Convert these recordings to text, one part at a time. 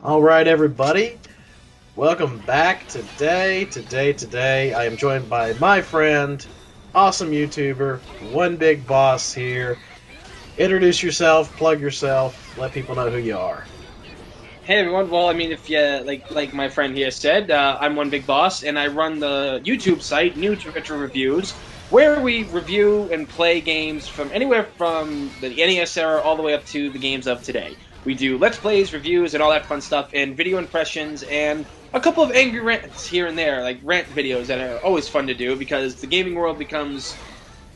All right, everybody. Welcome back today. I am joined by my friend, awesome YouTuber, One Big Boss here. Introduce yourself, plug yourself, let people know who you are. Hey everyone. Well, I mean, if you like my friend here said, I'm One Big Boss, and I run the YouTube site New to Retro Reviews, where we review and play games from anywhere from the NES era all the way up to the games of today. We do Let's Plays, reviews, and all that fun stuff, and video impressions, and a couple of angry rants here and there, like rant videos that are always fun to do because the gaming world becomes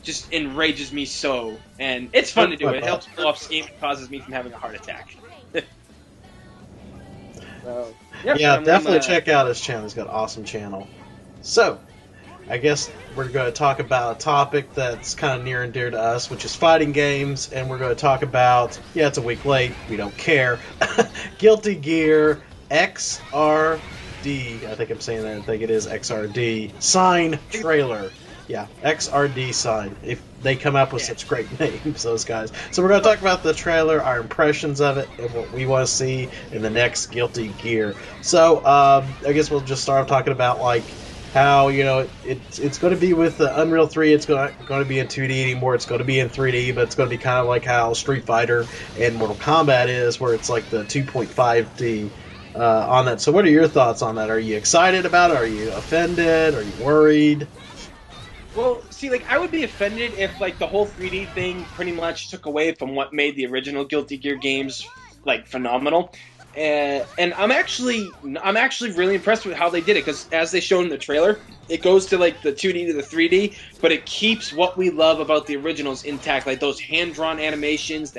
just enrages me so, and it's fun to do. It helps blow off steam and causes me from having a heart attack. So, yeah, definitely check out his channel. He's got an awesome channel. So, I guess we're going to talk about a topic that's kind of near and dear to us, which is fighting games, and we're going to talk about, yeah, it's a week late, we don't care, Guilty Gear XRD, I think I'm saying that, I think it is XRD, sign trailer. Yeah, XRD sign. If they come up with such great names, those guys. So we're going to talk about the trailer, our impressions of it, and what we want to see in the next Guilty Gear. So I guess we'll just start talking about like how it's going to be with the Unreal 3. It's going to be in 2D anymore. It's going to be in 3D, but it's going to be kind of like how Street Fighter and Mortal Kombat is, where it's like the 2.5D. On that. So what are your thoughts on that? Are you excited about it? Are you offended? Are you worried? Well, see, like, I would be offended if, like, the whole 3D thing pretty much took away from what made the original Guilty Gear games, like, phenomenal. And I'm actually really impressed with how they did it, because as they showed in the trailer, it goes to, like, the 2D to the 3D, but it keeps what we love about the originals intact, like those hand-drawn animations,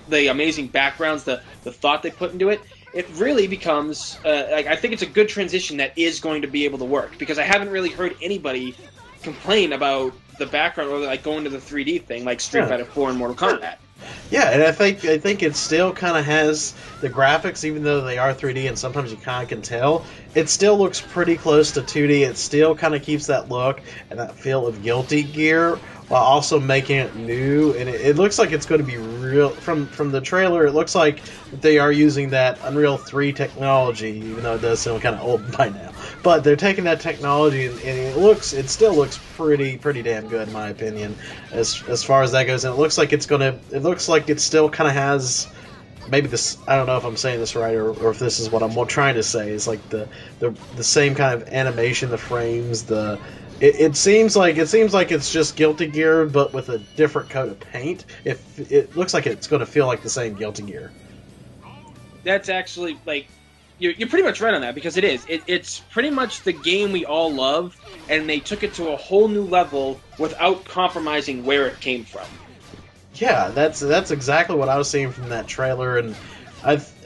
the amazing backgrounds, the thought they put into it. It really becomes, like, I think it's a good transition that is going to be able to work, because I haven't really heard anybody complain about the background or like going to the 3D thing like Street Fighter 4 and Mortal Kombat. Yeah, and I think it still kind of has the graphics, even though they are 3D, and sometimes you kind of can tell. It still looks pretty close to 2D. It still kind of keeps that look and that feel of Guilty Gear, while also making it new. And it looks like it's going to be real. From the trailer, it looks like they are using that Unreal 3 technology, even though it does sound kind of old by now. But they're taking that technology, and it still looks pretty damn good in my opinion, as far as that goes. And it looks like it looks like it still kind of has maybe this. I don't know if I'm saying this right or if this is what I'm trying to say. It's like the same kind of animation, the frames, It seems like it's just Guilty Gear, but with a different coat of paint. If it looks like it's going to feel like the same Guilty Gear. That's actually like you're pretty much right on that, because it is. It's pretty much the game we all love, and they took it to a whole new level without compromising where it came from. Yeah, that's exactly what I was seeing from that trailer, and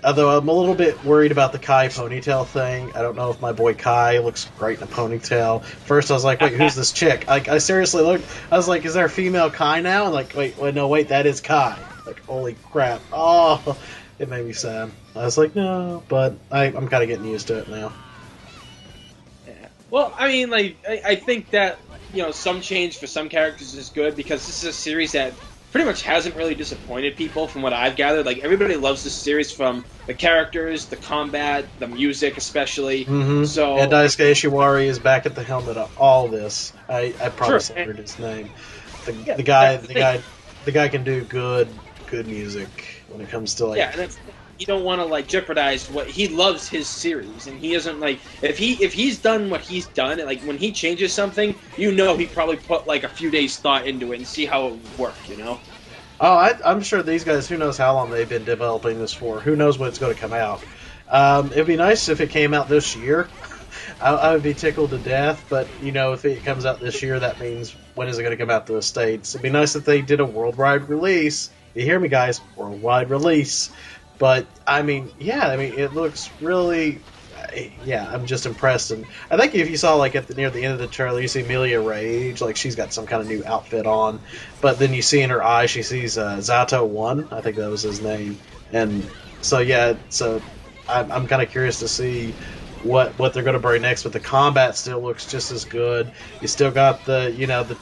although I'm a little bit worried about the Kai ponytail thing. I don't know if my boy Kai looks great in a ponytail. First I was like, wait, who's this chick? Like, I seriously looked, I was like, is there a female Kai now? And like, wait, that is Kai. Like, holy crap. Oh, it made me sad. I was like, no, but I'm kind of getting used to it now. Yeah. Well, I mean, like, I think that, some change for some characters is good, because this is a series that pretty much hasn't really disappointed people from what I've gathered. Like, everybody loves this series, from the characters, the combat, the music especially. Mm-hmm. So, and Daisuke Ishiwari is back at the helm of all this. I probably heard his name. The guy can do good music when it comes to, like... Yeah, and that's... You don't want to, like, jeopardize what he loves, his series, and he isn't, like, if he's done what he's done, like, when he changes something, he probably put, like, a few days thought into it and see how it would work, Oh, I'm sure these guys, who knows how long they've been developing this for. Who knows when it's going to come out. It'd be nice if it came out this year. I would be tickled to death, but, if it comes out this year, that means when is it going to come out to the States? It'd be nice if they did a worldwide release. You hear me, guys? Worldwide release. But, it looks really... Yeah, I'm just impressed. And I think if you saw, like, near the end of the trailer, you see Amelia Rage, like, she's got some kind of new outfit on. But then you see in her eye, she sees Zato 1. I think that was his name. And so, yeah, I'm kind of curious to see what they're going to bring next. But the combat still looks just as good. You still got the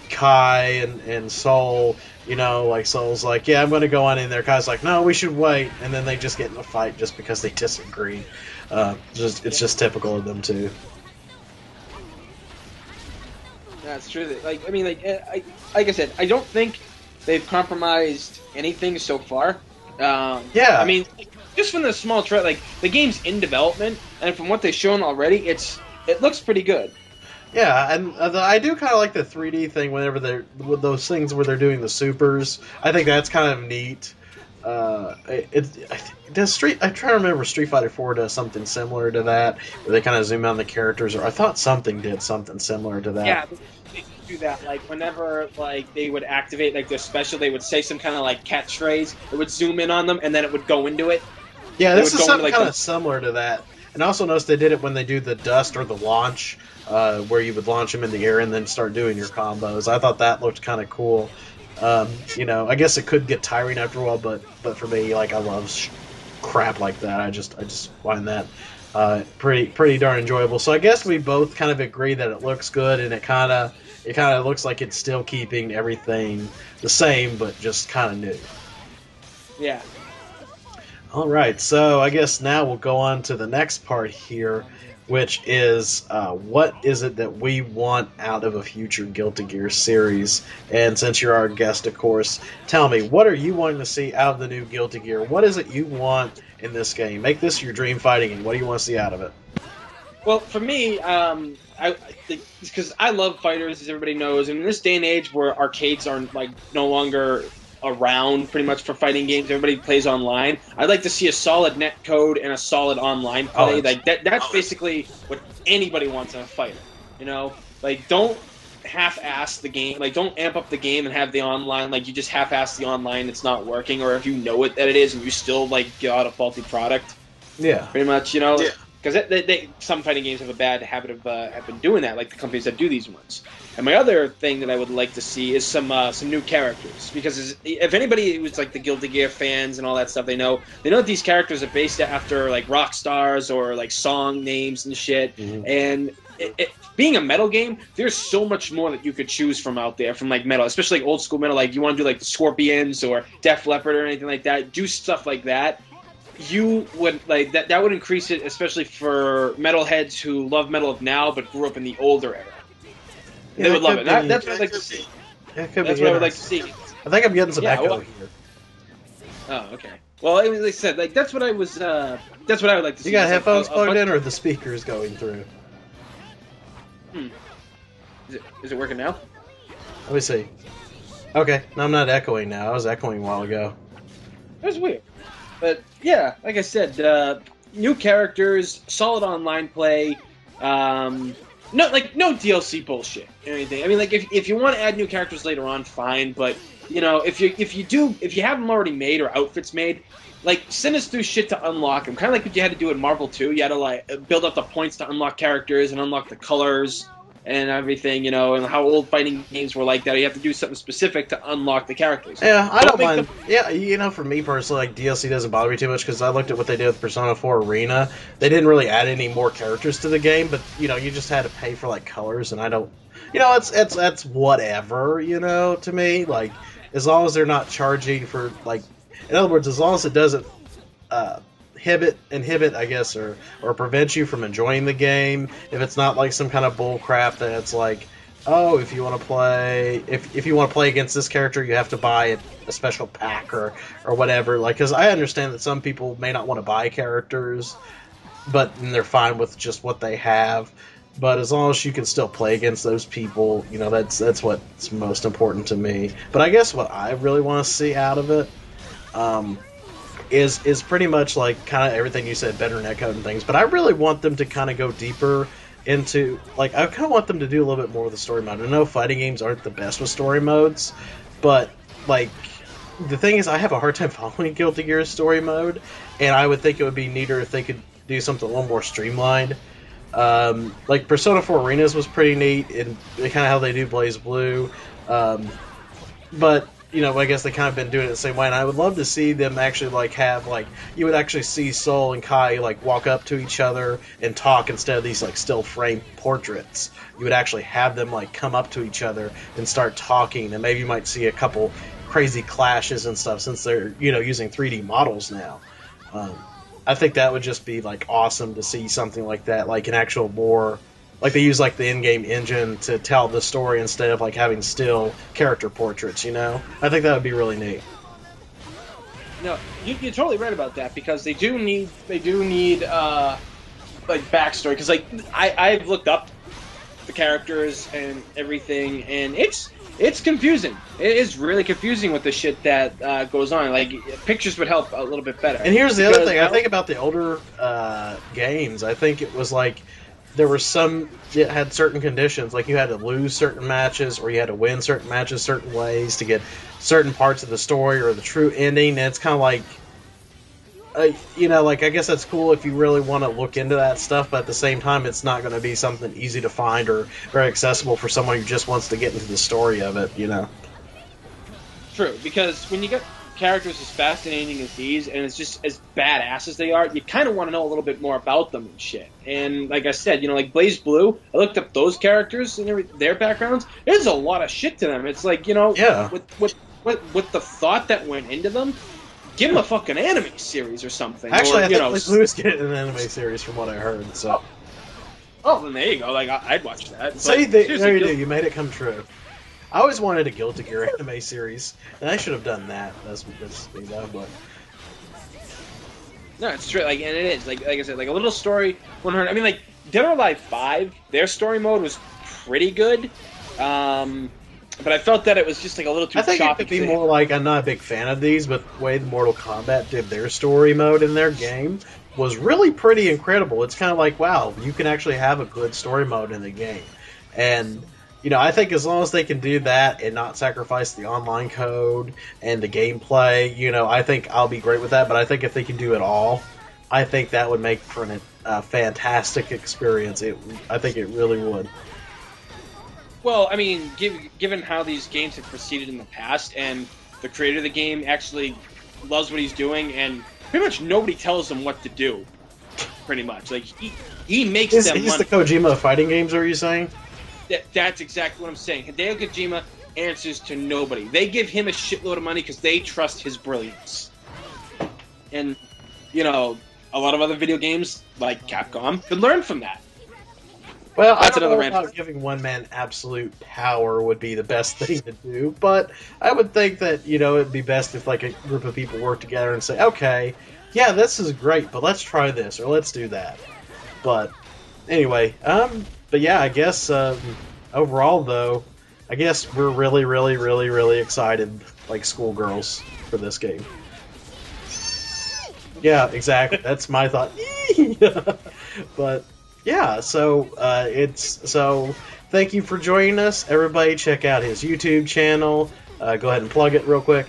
Kai and Soul, you know, like Soul's like, yeah, I'm going to go on in there. Kai's like, no, we should wait, and then they just get in a fight just because they disagree. It's just typical of them too. That's true. Like, I mean, like I said, I don't think they've compromised anything so far. Yeah. I mean, just from the small trailer, like the game's in development, and from what they've shown already, it looks pretty good. Yeah, and I do kind of like the 3D thing whenever they're with those things where they're doing the supers. I think that's kind of neat. I'm trying to remember Street Fighter 4 does something similar to that, where they kind of zoom on the characters, or I thought something did something similar to that. Yeah, they do that. Like whenever like they would activate like their special, they would say some kind of like catchphrase. It would zoom in on them, and then it would go into it. Yeah, this is something kind of similar to that. And I also noticed they did it when they do the dust or the launch, where you would launch them in the air and then start doing your combos. I thought that looked kind of cool. You know, I guess it could get tiring after a while, but for me, like I love crap like that. I just find that pretty darn enjoyable. So I guess we both kind of agree that it looks good, and it kind of looks like it's still keeping everything the same, but just kind of new. Yeah. All right, so I guess now we'll go on to the next part here, which is what is it that we want out of a future Guilty Gear series? And since you're our guest, of course, tell me, what are you wanting to see out of the new Guilty Gear? What is it you want in this game? Make this your dream fighting game. What do you want to see out of it? Well, for me, because I love fighters, as everybody knows, and in this day and age where arcades are like no longer around pretty much for fighting games, everybody plays online. I'd like to see a solid net code and a solid online play. That's basically what anybody wants in a fighter. You know, like don't half-ass the game. Like don't amp up the game and have the online. Like you just half-ass the online, it's not working, or if you know that it is and you still like get out a faulty product. Yeah, pretty much. You know. Yeah. Because some fighting games have a bad habit of have been doing that, like the companies that do these ones. And my other thing that I would like to see is some new characters. Because if anybody who's like the Guilty Gear fans and all that stuff, they know that these characters are based after like rock stars or like song names and shit. Mm-hmm. And being a metal game, there's so much more that you could choose from out there from like metal, especially like old school metal. Like you want to do like the Scorpions or Def Leppard or anything like that. Do stuff like that. You would like that would increase it, especially for metalheads who love metal of now but grew up in the older era. Yeah, they would love it. That's what I'd like to see. That's what I would like to see. I think I'm getting some echo here. Oh, okay. Well, like I said, like that's what I was. That's what I would like to see. You got headphones plugged in, or the speakers going through? Is it working now? Let me see. Okay, no, I'm not echoing now. I was echoing a while ago. That was weird. But yeah, like I said, new characters, solid online play, no DLC bullshit or anything. I mean, like if you want to add new characters later on, fine. But you know, if you have them already made or outfits made, like send us through shit to unlock them. Kind of like what you had to do in Marvel 2. You had to like build up the points to unlock characters and unlock the colors and everything, you know, and how old fighting games were like that. You have to do something specific to unlock the characters. Yeah, I don't mind. Yeah, you know, for me personally, like DLC doesn't bother me too much because I looked at what they did with Persona 4 Arena. They didn't really add any more characters to the game, but you know, you just had to pay for like colors, and I don't. You know, it's whatever. You know, to me, like as long as they're not charging for like, in other words, as long as it doesn't inhibit, I guess, or prevent you from enjoying the game. If it's not like some kind of bull crap that's like, oh, if you want to play, if you want to play against this character, you have to buy a special pack or whatever. Like, because I understand that some people may not want to buy characters, but they're fine with just what they have. But as long as you can still play against those people, you know, that's what's most important to me. But I guess what I really want to see out of it, is pretty much like kind of everything you said, better netcode and things. But I really want them to kind of go deeper into, like, I kind of want them to do a little bit more with the story mode. I know fighting games aren't the best with story modes, but like the thing is, I have a hard time following Guilty Gear's story mode, and I would think it would be neater if they could do something a little more streamlined. Like Persona 4 Arenas was pretty neat, and kind of how they do Blaze Blue. But you know, I guess they kind of been doing it the same way, and I would love to see them actually like have like you would actually see Soul and Kai like walk up to each other and talk instead of these like still frame portraits. You would actually have them like come up to each other and start talking, and maybe you might see a couple crazy clashes and stuff since they're, you know, using 3D models now. I think that would just be like awesome to see something like that, like an actual more. Like they use like the in-game engine to tell the story instead of like having still character portraits, you know? I think that would be really neat. No, you're totally right about that because they do need like backstory because like I've looked up the characters and everything and it's confusing. It is really confusing with the shit that goes on. Like pictures would help a little bit better. And here's the other thing. I think about the older games. I think it was like there were some that had certain conditions, like you had to lose certain matches or you had to win certain matches certain ways to get certain parts of the story or the true ending. And it's kind of like, you know, like I guess that's cool if you really want to look into that stuff, but at the same time, it's not going to be something easy to find or very accessible for someone who just wants to get into the story of it, you know? True, because when you get characters as fascinating as these and it's just as badass as they are, you kind of want to know a little bit more about them and shit. And like I said, you know, like Blaze Blue, I looked up those characters and their backgrounds. There's a lot of shit to them. It's like, you know, yeah. with the thought that went into them, give them a fucking anime series or something. Actually, or, I think Blaze Blue is getting an anime series from what I heard. So, oh, then there you go. Like I'd watch that. See, there you do. You made it come true. I always wanted a Guilty Gear anime series, and I should have done that. That's me though, but no, it's true. Like, and it is like I said, like a little story. 100. I mean, like Dead or Alive 5, their story mode was pretty good, but I felt that it was just like a little too. I think it could be more like I'm not a big fan of these, but the way Mortal Kombat did their story mode in their game was really pretty incredible. It's kind of like, wow, you can actually have a good story mode in the game, and. You know, I think as long as they can do that and not sacrifice the online code and the gameplay, you know, I think I'll be great with that. But I think if they can do it all, I think that would make for a fantastic experience. I think it really would. Well, I mean, given how these games have proceeded in the past, and the creator of the game actually loves what he's doing, and pretty much nobody tells him what to do. Pretty much, like he makes them. He's the Kojima of fighting games. Are you saying? That's exactly what I'm saying. Hideo Kojima answers to nobody. They give him a shitload of money because they trust his brilliance. And, you know, a lot of other video games, like Capcom, could learn from that. Well, I don't know about giving one man absolute power would be the best thing to do, but I would think that, you know, it'd be best if, like, a group of people work together and say, okay, yeah, this is great, but let's try this, or let's do that. But, anyway, but yeah, I guess overall, though, I guess we're really, really, really, really excited, like schoolgirls, for this game. Yeah, exactly. That's my thought. But yeah, so thank you for joining us, everybody. Check out his YouTube channel. Go ahead and plug it real quick.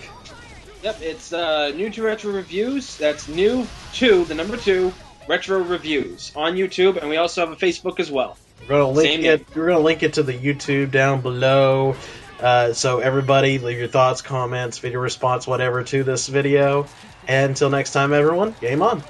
Yep, it's New to Retro Reviews. That's new to the number 2 Retro Reviews on YouTube, and we also have a Facebook as well. We're going to link it to the YouTube down below. So everybody, leave your thoughts, comments, video response, whatever to this video. And until next time, everyone, game on.